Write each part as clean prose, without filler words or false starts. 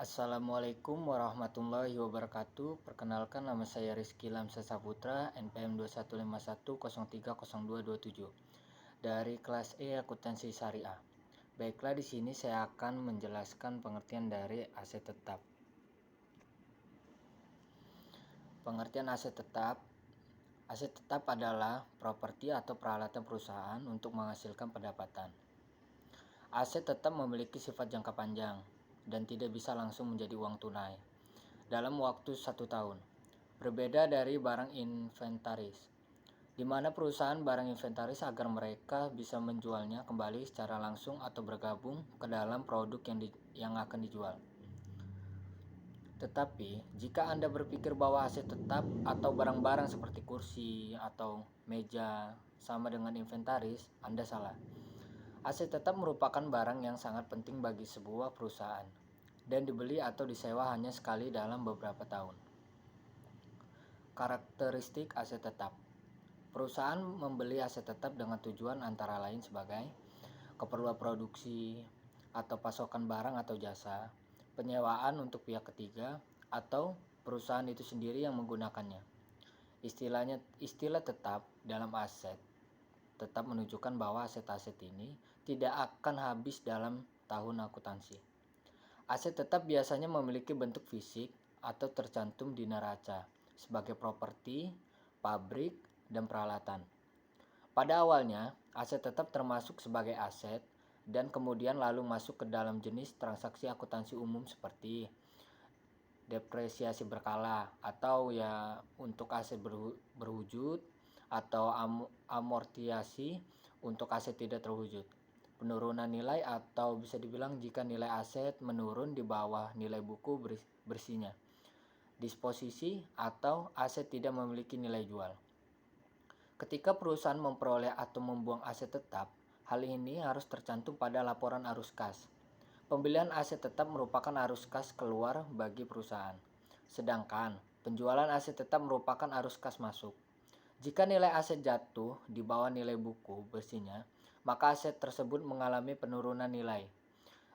Assalamualaikum warahmatullahi wabarakatuh. Perkenalkan, nama saya Rizky Lamsa Saputra, NPM 2151030227 dari kelas E Akuntansi Syariah. Baiklah, di sini saya akan menjelaskan pengertian dari aset tetap. Pengertian aset tetap. Aset tetap adalah properti atau peralatan perusahaan untuk menghasilkan pendapatan. Aset tetap memiliki sifat jangka panjang dan tidak bisa langsung menjadi uang tunai dalam waktu 1 tahun. Berbeda dari barang inventaris, di mana perusahaan barang inventaris agar mereka bisa menjualnya kembali secara langsung atau bergabung ke dalam produk yang akan dijual. Tetapi, jika Anda berpikir bahwa aset tetap atau barang-barang seperti kursi atau meja sama dengan inventaris, Anda salah. Aset tetap merupakan barang yang sangat penting bagi sebuah perusahaan dan dibeli atau disewa hanya sekali dalam beberapa tahun. Karakteristik aset tetap. Perusahaan membeli aset tetap dengan tujuan antara lain sebagai keperluan produksi atau pasokan barang atau jasa, penyewaan untuk pihak ketiga, atau perusahaan itu sendiri yang menggunakannya. Istilah tetap dalam aset tetap menunjukkan bahwa aset-aset ini tidak akan habis dalam tahun akuntansi. Aset tetap biasanya memiliki bentuk fisik atau tercantum di neraca sebagai properti, pabrik, dan peralatan. Pada awalnya, aset tetap termasuk sebagai aset dan kemudian lalu masuk ke dalam jenis transaksi akuntansi umum seperti depresiasi berkala atau untuk aset berwujud atau amortisasi untuk aset tidak terwujud. Penurunan nilai atau bisa dibilang jika nilai aset menurun di bawah nilai buku bersihnya. Disposisi atau aset tidak memiliki nilai jual. Ketika perusahaan memperoleh atau membuang aset tetap, hal ini harus tercantum pada laporan arus kas. Pembelian aset tetap merupakan arus kas keluar bagi perusahaan, sedangkan penjualan aset tetap merupakan arus kas masuk. Jika nilai aset jatuh di bawah nilai buku bersihnya, maka aset tersebut mengalami penurunan nilai.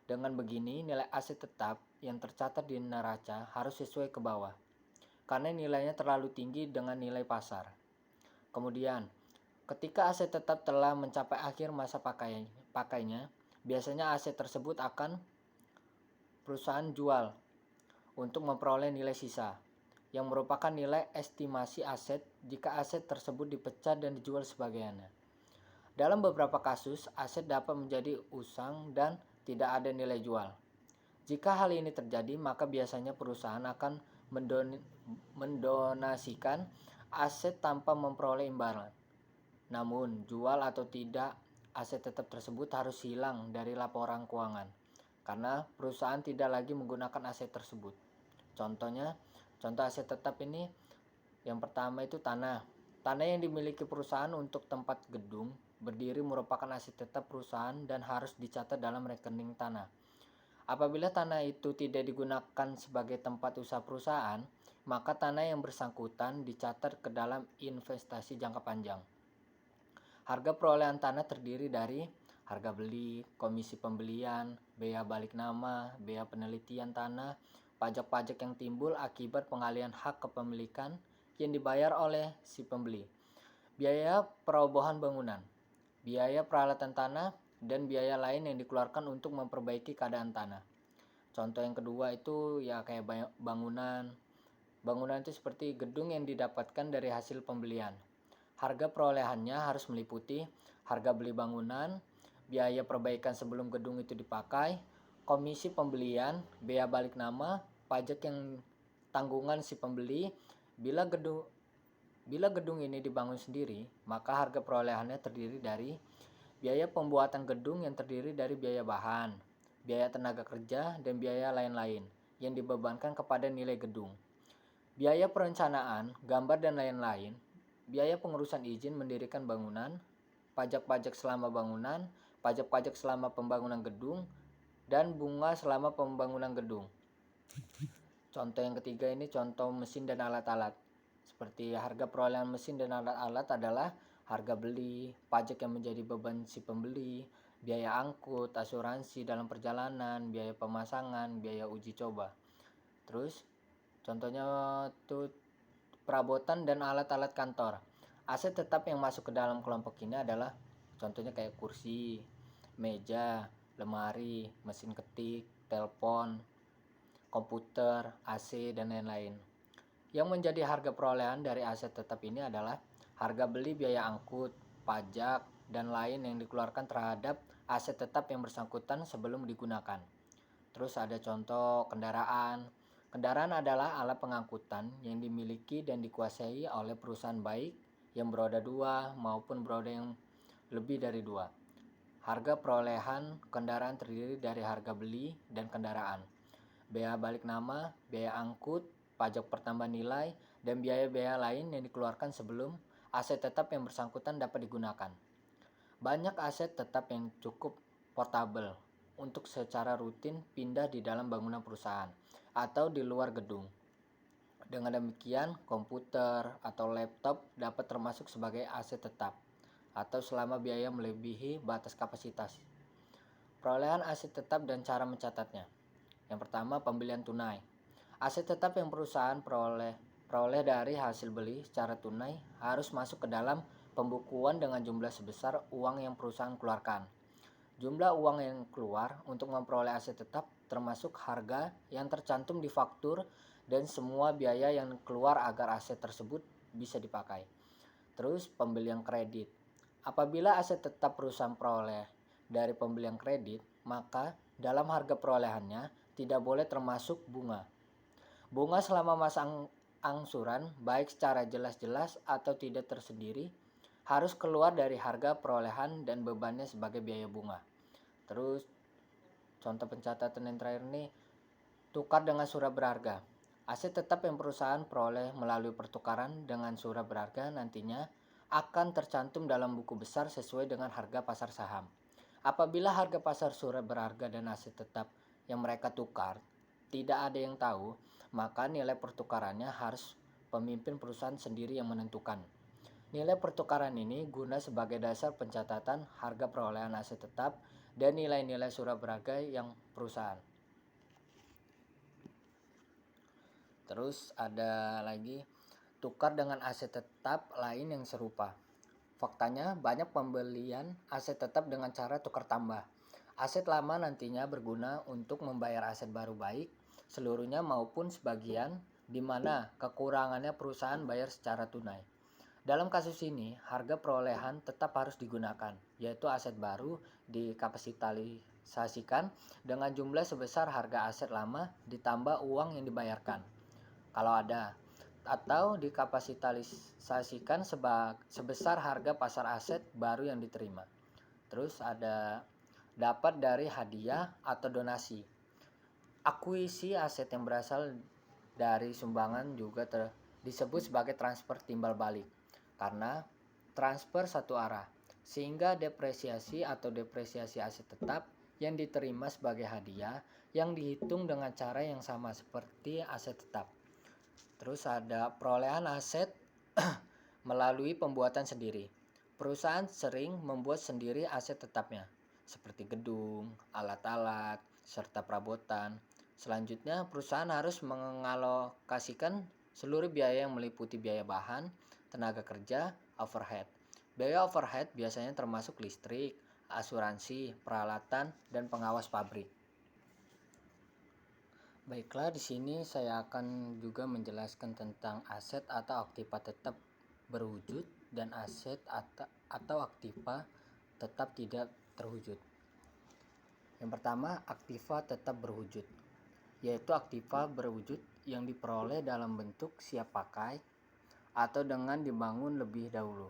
Dengan begini, nilai aset tetap yang tercatat di neraca harus sesuai ke bawah, karena nilainya terlalu tinggi dengan nilai pasar. Kemudian, ketika aset tetap telah mencapai akhir masa pakainya, biasanya aset tersebut akan perusahaan jual untuk memperoleh nilai sisa, yang merupakan nilai estimasi aset jika aset tersebut dipecah dan dijual sebagainya. Dalam beberapa kasus, aset dapat menjadi usang dan tidak ada nilai jual. Jika hal ini terjadi, maka biasanya perusahaan akan mendonasikan aset tanpa memperoleh imbalan. Namun, jual atau tidak, aset tetap tersebut harus hilang dari laporan keuangan karena perusahaan tidak lagi menggunakan aset tersebut. Contoh aset tetap ini, yang pertama itu tanah. Tanah yang dimiliki perusahaan untuk tempat gedung berdiri merupakan aset tetap perusahaan dan harus dicatat dalam rekening tanah. Apabila tanah itu tidak digunakan sebagai tempat usaha perusahaan, maka tanah yang bersangkutan dicatat ke dalam investasi jangka panjang. Harga perolehan tanah terdiri dari harga beli, komisi pembelian, bea balik nama, bea penelitian tanah, pajak-pajak yang timbul akibat pengalihan hak kepemilikan yang dibayar oleh si pembeli, biaya perobohan bangunan, biaya peralatan tanah, dan biaya lain yang dikeluarkan untuk memperbaiki keadaan tanah. Contoh yang kedua itu kayak bangunan. Bangunan itu seperti gedung yang didapatkan dari hasil pembelian. Harga perolehannya harus meliputi harga beli bangunan, biaya perbaikan sebelum gedung itu dipakai, komisi pembelian, bea balik nama, pajak yang tanggungan si pembeli. Bila gedung ini dibangun sendiri, maka harga perolehannya terdiri dari biaya pembuatan gedung yang terdiri dari biaya bahan, biaya tenaga kerja, dan biaya lain-lain yang dibebankan kepada nilai gedung. Biaya perencanaan, gambar, dan lain-lain, biaya pengurusan izin mendirikan bangunan, pajak-pajak selama bangunan, pajak-pajak selama pembangunan gedung, dan bunga selama pembangunan gedung. Contoh yang ketiga ini contoh mesin dan alat-alat. Seperti harga perolehan mesin dan alat-alat adalah harga beli, pajak yang menjadi beban si pembeli, biaya angkut, asuransi dalam perjalanan, biaya pemasangan, biaya uji coba. Terus contohnya tuh perabotan dan alat-alat kantor. Aset tetap yang masuk ke dalam kelompok ini adalah contohnya kayak kursi, meja, lemari, mesin ketik, telepon, komputer, AC, dan lain-lain. Yang menjadi harga perolehan dari aset tetap ini adalah harga beli, biaya angkut, pajak, dan lain yang dikeluarkan terhadap aset tetap yang bersangkutan sebelum digunakan. Terus ada contoh kendaraan. Kendaraan adalah alat pengangkutan yang dimiliki dan dikuasai oleh perusahaan baik yang beroda 2 maupun beroda yang lebih dari 2. Harga perolehan kendaraan terdiri dari harga beli dan kendaraan, biaya balik nama, biaya angkut, pajak pertambahan nilai, dan biaya-biaya lain yang dikeluarkan sebelum aset tetap yang bersangkutan dapat digunakan. Banyak aset tetap yang cukup portable untuk secara rutin pindah di dalam bangunan perusahaan atau di luar gedung. Dengan demikian, komputer atau laptop dapat termasuk sebagai aset tetap atau selama biaya melebihi batas kapasitas. Perolehan aset tetap dan cara mencatatnya. Yang pertama, pembelian tunai. Aset tetap yang perusahaan peroleh dari hasil beli secara tunai harus masuk ke dalam pembukuan dengan jumlah sebesar uang yang perusahaan keluarkan. Jumlah uang yang keluar untuk memperoleh aset tetap termasuk harga yang tercantum di faktur dan semua biaya yang keluar agar aset tersebut bisa dipakai. Terus pembelian kredit. Apabila aset tetap perusahaan peroleh dari pembelian kredit, maka dalam harga perolehannya tidak boleh termasuk bunga. Bunga selama masa angsuran, baik secara jelas-jelas atau tidak tersendiri, harus keluar dari harga perolehan dan bebannya sebagai biaya bunga. Terus contoh pencatatan yang terakhir nih, tukar dengan surat berharga. Aset tetap yang perusahaan peroleh melalui pertukaran dengan surat berharga nantinya akan tercantum dalam buku besar sesuai dengan harga pasar saham. Apabila harga pasar surat berharga dan aset tetap yang mereka tukar tidak ada yang tahu, maka nilai pertukarannya harus pemimpin perusahaan sendiri yang menentukan. Nilai pertukaran ini guna sebagai dasar pencatatan harga perolehan aset tetap dan nilai-nilai surat berharga yang perusahaan. Terus ada lagi tukar dengan aset tetap lain yang serupa. Faktanya banyak pembelian aset tetap dengan cara tukar tambah. Aset lama nantinya berguna untuk membayar aset baru baik seluruhnya maupun sebagian di mana kekurangannya perusahaan bayar secara tunai. Dalam kasus ini, harga perolehan tetap harus digunakan, yaitu aset baru dikapitalisasikan dengan jumlah sebesar harga aset lama ditambah uang yang dibayarkan, kalau ada, atau dikapitalisasikan sebesar harga pasar aset baru yang diterima. Terus ada dapat dari hadiah atau donasi. Akuisisi aset yang berasal dari sumbangan juga disebut sebagai transfer timbal balik karena transfer satu arah, sehingga depresiasi atau depresiasi aset tetap yang diterima sebagai hadiah yang dihitung dengan cara yang sama seperti aset tetap. Terus ada perolehan aset melalui pembuatan sendiri. Perusahaan sering membuat sendiri aset tetapnya seperti gedung, alat-alat, serta perabotan. Selanjutnya, perusahaan harus mengalokasikan seluruh biaya yang meliputi biaya bahan, tenaga kerja, overhead. Biaya overhead biasanya termasuk listrik, asuransi, peralatan, dan pengawas pabrik. Baiklah, di sini saya akan juga menjelaskan tentang aset atau aktiva tetap berwujud dan aset atau aktiva tetap tidak terwujud. Yang pertama, aktiva tetap berwujud, yaitu aktiva berwujud yang diperoleh dalam bentuk siap pakai atau dengan dibangun lebih dahulu.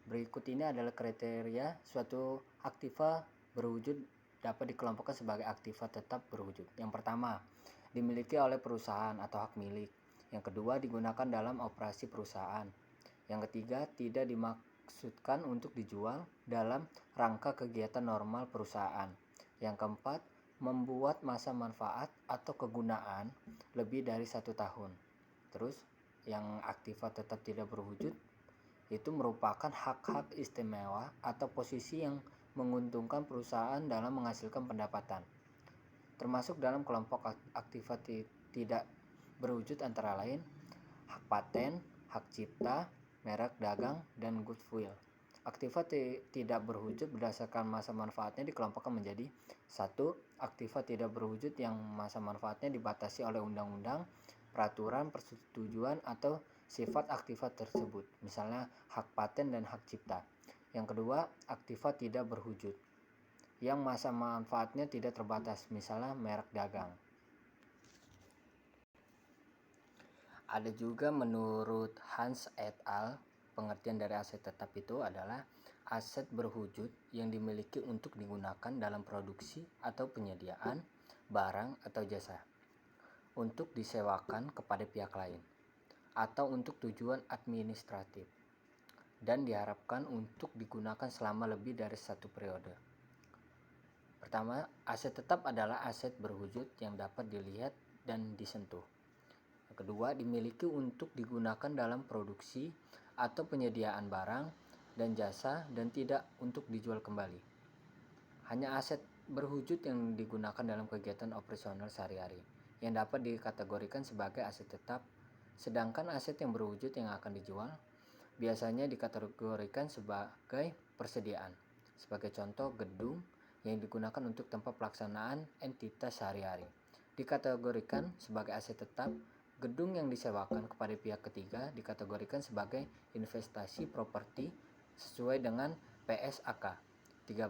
Berikut ini adalah kriteria suatu aktiva berwujud dapat dikelompokkan sebagai aktiva tetap berwujud. Yang pertama, dimiliki oleh perusahaan atau hak milik. Yang kedua, digunakan dalam operasi perusahaan. Yang ketiga, tidak dimaksudkan untuk dijual dalam rangka kegiatan normal perusahaan. Yang keempat, membuat masa manfaat atau kegunaan lebih dari 1 tahun. Terus yang aktiva tetap tidak berwujud itu merupakan hak-hak istimewa atau posisi yang menguntungkan perusahaan dalam menghasilkan pendapatan. Termasuk dalam kelompok aktiva tidak berwujud antara lain hak paten, hak cipta, merek dagang, dan goodwill. Aktiva tidak berwujud berdasarkan masa manfaatnya dikelompokkan menjadi 1. Aktiva tidak berwujud yang masa manfaatnya dibatasi oleh undang-undang, peraturan, persetujuan, atau sifat aktiva tersebut, misalnya hak paten dan hak cipta. Yang kedua, aktiva tidak berwujud yang masa manfaatnya tidak terbatas, misalnya merek dagang. Ada juga menurut Hans et al., pengertian dari aset tetap itu adalah aset berwujud yang dimiliki untuk digunakan dalam produksi atau penyediaan barang atau jasa, untuk disewakan kepada pihak lain, atau untuk tujuan administratif, dan diharapkan untuk digunakan selama lebih dari satu periode. Pertama, aset tetap adalah aset berwujud yang dapat dilihat dan disentuh. Yang kedua, dimiliki untuk digunakan dalam produksi atau penyediaan barang dan jasa dan tidak untuk dijual kembali. Hanya aset berwujud yang digunakan dalam kegiatan operasional sehari-hari yang dapat dikategorikan sebagai aset tetap, sedangkan aset yang berwujud yang akan dijual biasanya dikategorikan sebagai persediaan. Sebagai contoh, gedung yang digunakan untuk tempat pelaksanaan entitas sehari-hari dikategorikan sebagai aset tetap. Gedung yang disewakan kepada pihak ketiga dikategorikan sebagai investasi properti sesuai dengan PSAK 13.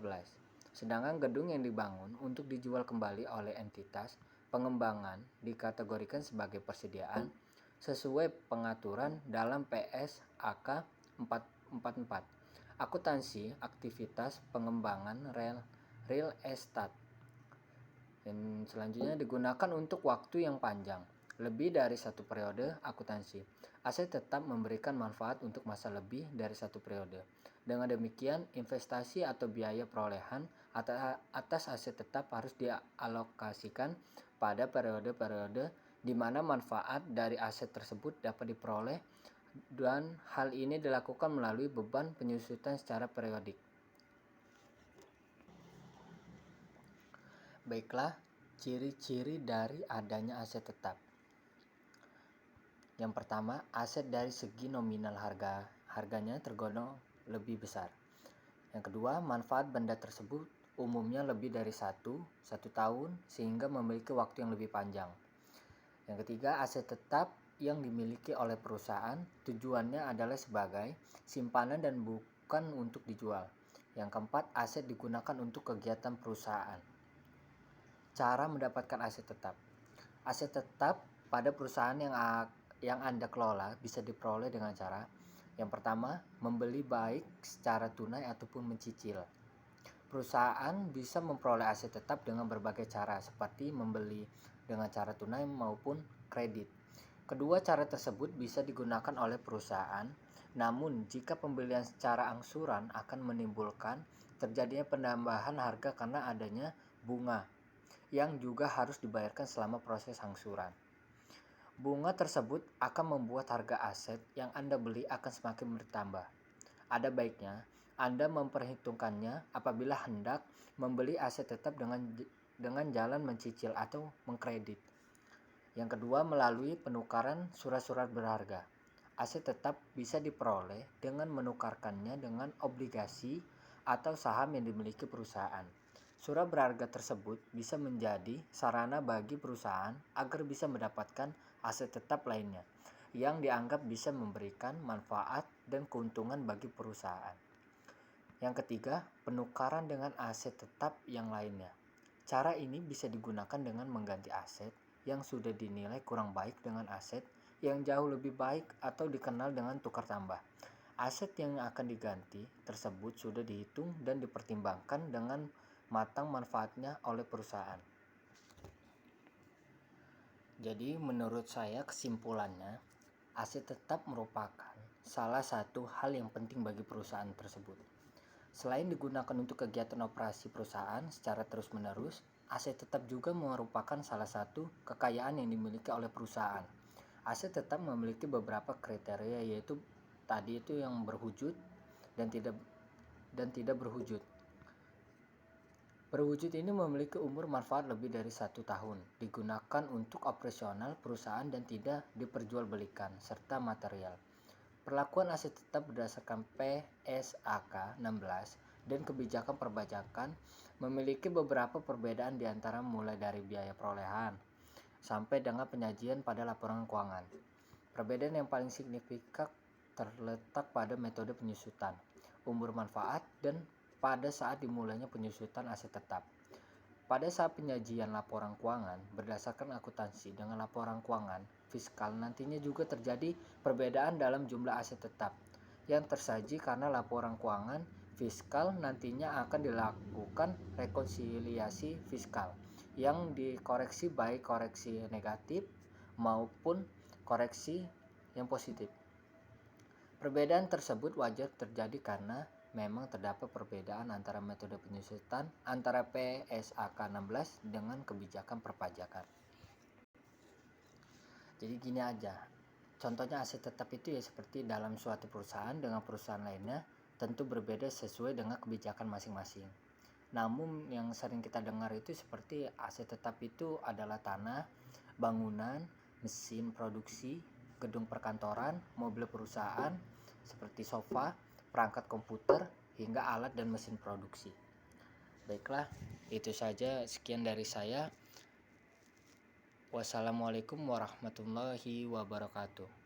Sedangkan gedung yang dibangun untuk dijual kembali oleh entitas pengembangan dikategorikan sebagai persediaan sesuai pengaturan dalam PSAK 44. Akuntansi aktivitas pengembangan real estate. Dan selanjutnya digunakan untuk waktu yang panjang, lebih dari satu periode akuntansi. Aset tetap memberikan manfaat untuk masa lebih dari satu periode. Dengan demikian, investasi atau biaya perolehan atas aset tetap harus dialokasikan pada periode-periode di mana manfaat dari aset tersebut dapat diperoleh, dan hal ini dilakukan melalui beban penyusutan secara periodik. Baiklah, ciri-ciri dari adanya aset tetap. Yang pertama, aset dari segi nominal harganya tergolong lebih besar. Yang kedua, manfaat benda tersebut umumnya lebih dari satu tahun sehingga memiliki waktu yang lebih panjang. Yang ketiga, aset tetap yang dimiliki oleh perusahaan tujuannya adalah sebagai simpanan dan bukan untuk dijual. Yang keempat, aset digunakan untuk kegiatan perusahaan. Cara mendapatkan aset tetap. Aset tetap pada perusahaan yang Anda kelola bisa diperoleh dengan cara yang pertama, membeli baik secara tunai ataupun mencicil. Perusahaan bisa memperoleh aset tetap dengan berbagai cara seperti membeli dengan cara tunai maupun kredit. Kedua cara tersebut bisa digunakan oleh perusahaan, namun jika pembelian secara angsuran akan menimbulkan terjadinya penambahan harga karena adanya bunga yang juga harus dibayarkan selama proses angsuran. Bunga tersebut akan membuat harga aset yang Anda beli akan semakin bertambah. Ada baiknya Anda memperhitungkannya apabila hendak membeli aset tetap dengan jalan mencicil atau mengkredit. Yang kedua, melalui penukaran surat-surat berharga. Aset tetap bisa diperoleh dengan menukarkannya dengan obligasi atau saham yang dimiliki perusahaan. Surat berharga tersebut bisa menjadi sarana bagi perusahaan agar bisa mendapatkan aset tetap lainnya yang dianggap bisa memberikan manfaat dan keuntungan bagi perusahaan. Yang ketiga, penukaran dengan aset tetap yang lainnya. Cara ini bisa digunakan dengan mengganti aset yang sudah dinilai kurang baik dengan aset yang jauh lebih baik atau dikenal dengan tukar tambah. Aset yang akan diganti tersebut sudah dihitung dan dipertimbangkan dengan matang manfaatnya oleh perusahaan. Jadi menurut saya kesimpulannya, aset tetap merupakan salah satu hal yang penting bagi perusahaan tersebut. Selain digunakan untuk kegiatan operasi perusahaan secara terus-menerus, aset tetap juga merupakan salah satu kekayaan yang dimiliki oleh perusahaan. Aset tetap memiliki beberapa kriteria, yaitu tadi itu yang berwujud dan tidak berwujud. Berwujud ini memiliki umur manfaat lebih dari 1 tahun, digunakan untuk operasional perusahaan dan tidak diperjualbelikan, serta material. Perlakuan aset tetap berdasarkan PSAK 16 dan kebijakan perpajakan memiliki beberapa perbedaan di antara mulai dari biaya perolehan sampai dengan penyajian pada laporan keuangan. Perbedaan yang paling signifikan terletak pada metode penyusutan, umur manfaat, dan pada saat dimulainya penyusutan aset tetap. Pada saat penyajian laporan keuangan berdasarkan akuntansi dengan laporan keuangan fiskal, nantinya juga terjadi perbedaan dalam jumlah aset tetap yang tersaji karena laporan keuangan fiskal nantinya akan dilakukan rekonsiliasi fiskal yang dikoreksi baik koreksi negatif maupun koreksi yang positif. Perbedaan tersebut wajar terjadi karena memang terdapat perbedaan antara metode penyusutan antara PSAK 16 dengan kebijakan perpajakan. Jadi gini aja, contohnya aset tetap itu ya seperti dalam suatu perusahaan dengan perusahaan lainnya tentu berbeda sesuai dengan kebijakan masing-masing. Namun yang sering kita dengar itu seperti aset tetap itu adalah tanah, bangunan, mesin produksi, gedung perkantoran, mobil perusahaan, seperti sofa, perangkat komputer, hingga alat dan mesin produksi. Baiklah, itu saja, sekian dari saya. Wassalamualaikum warahmatullahi wabarakatuh.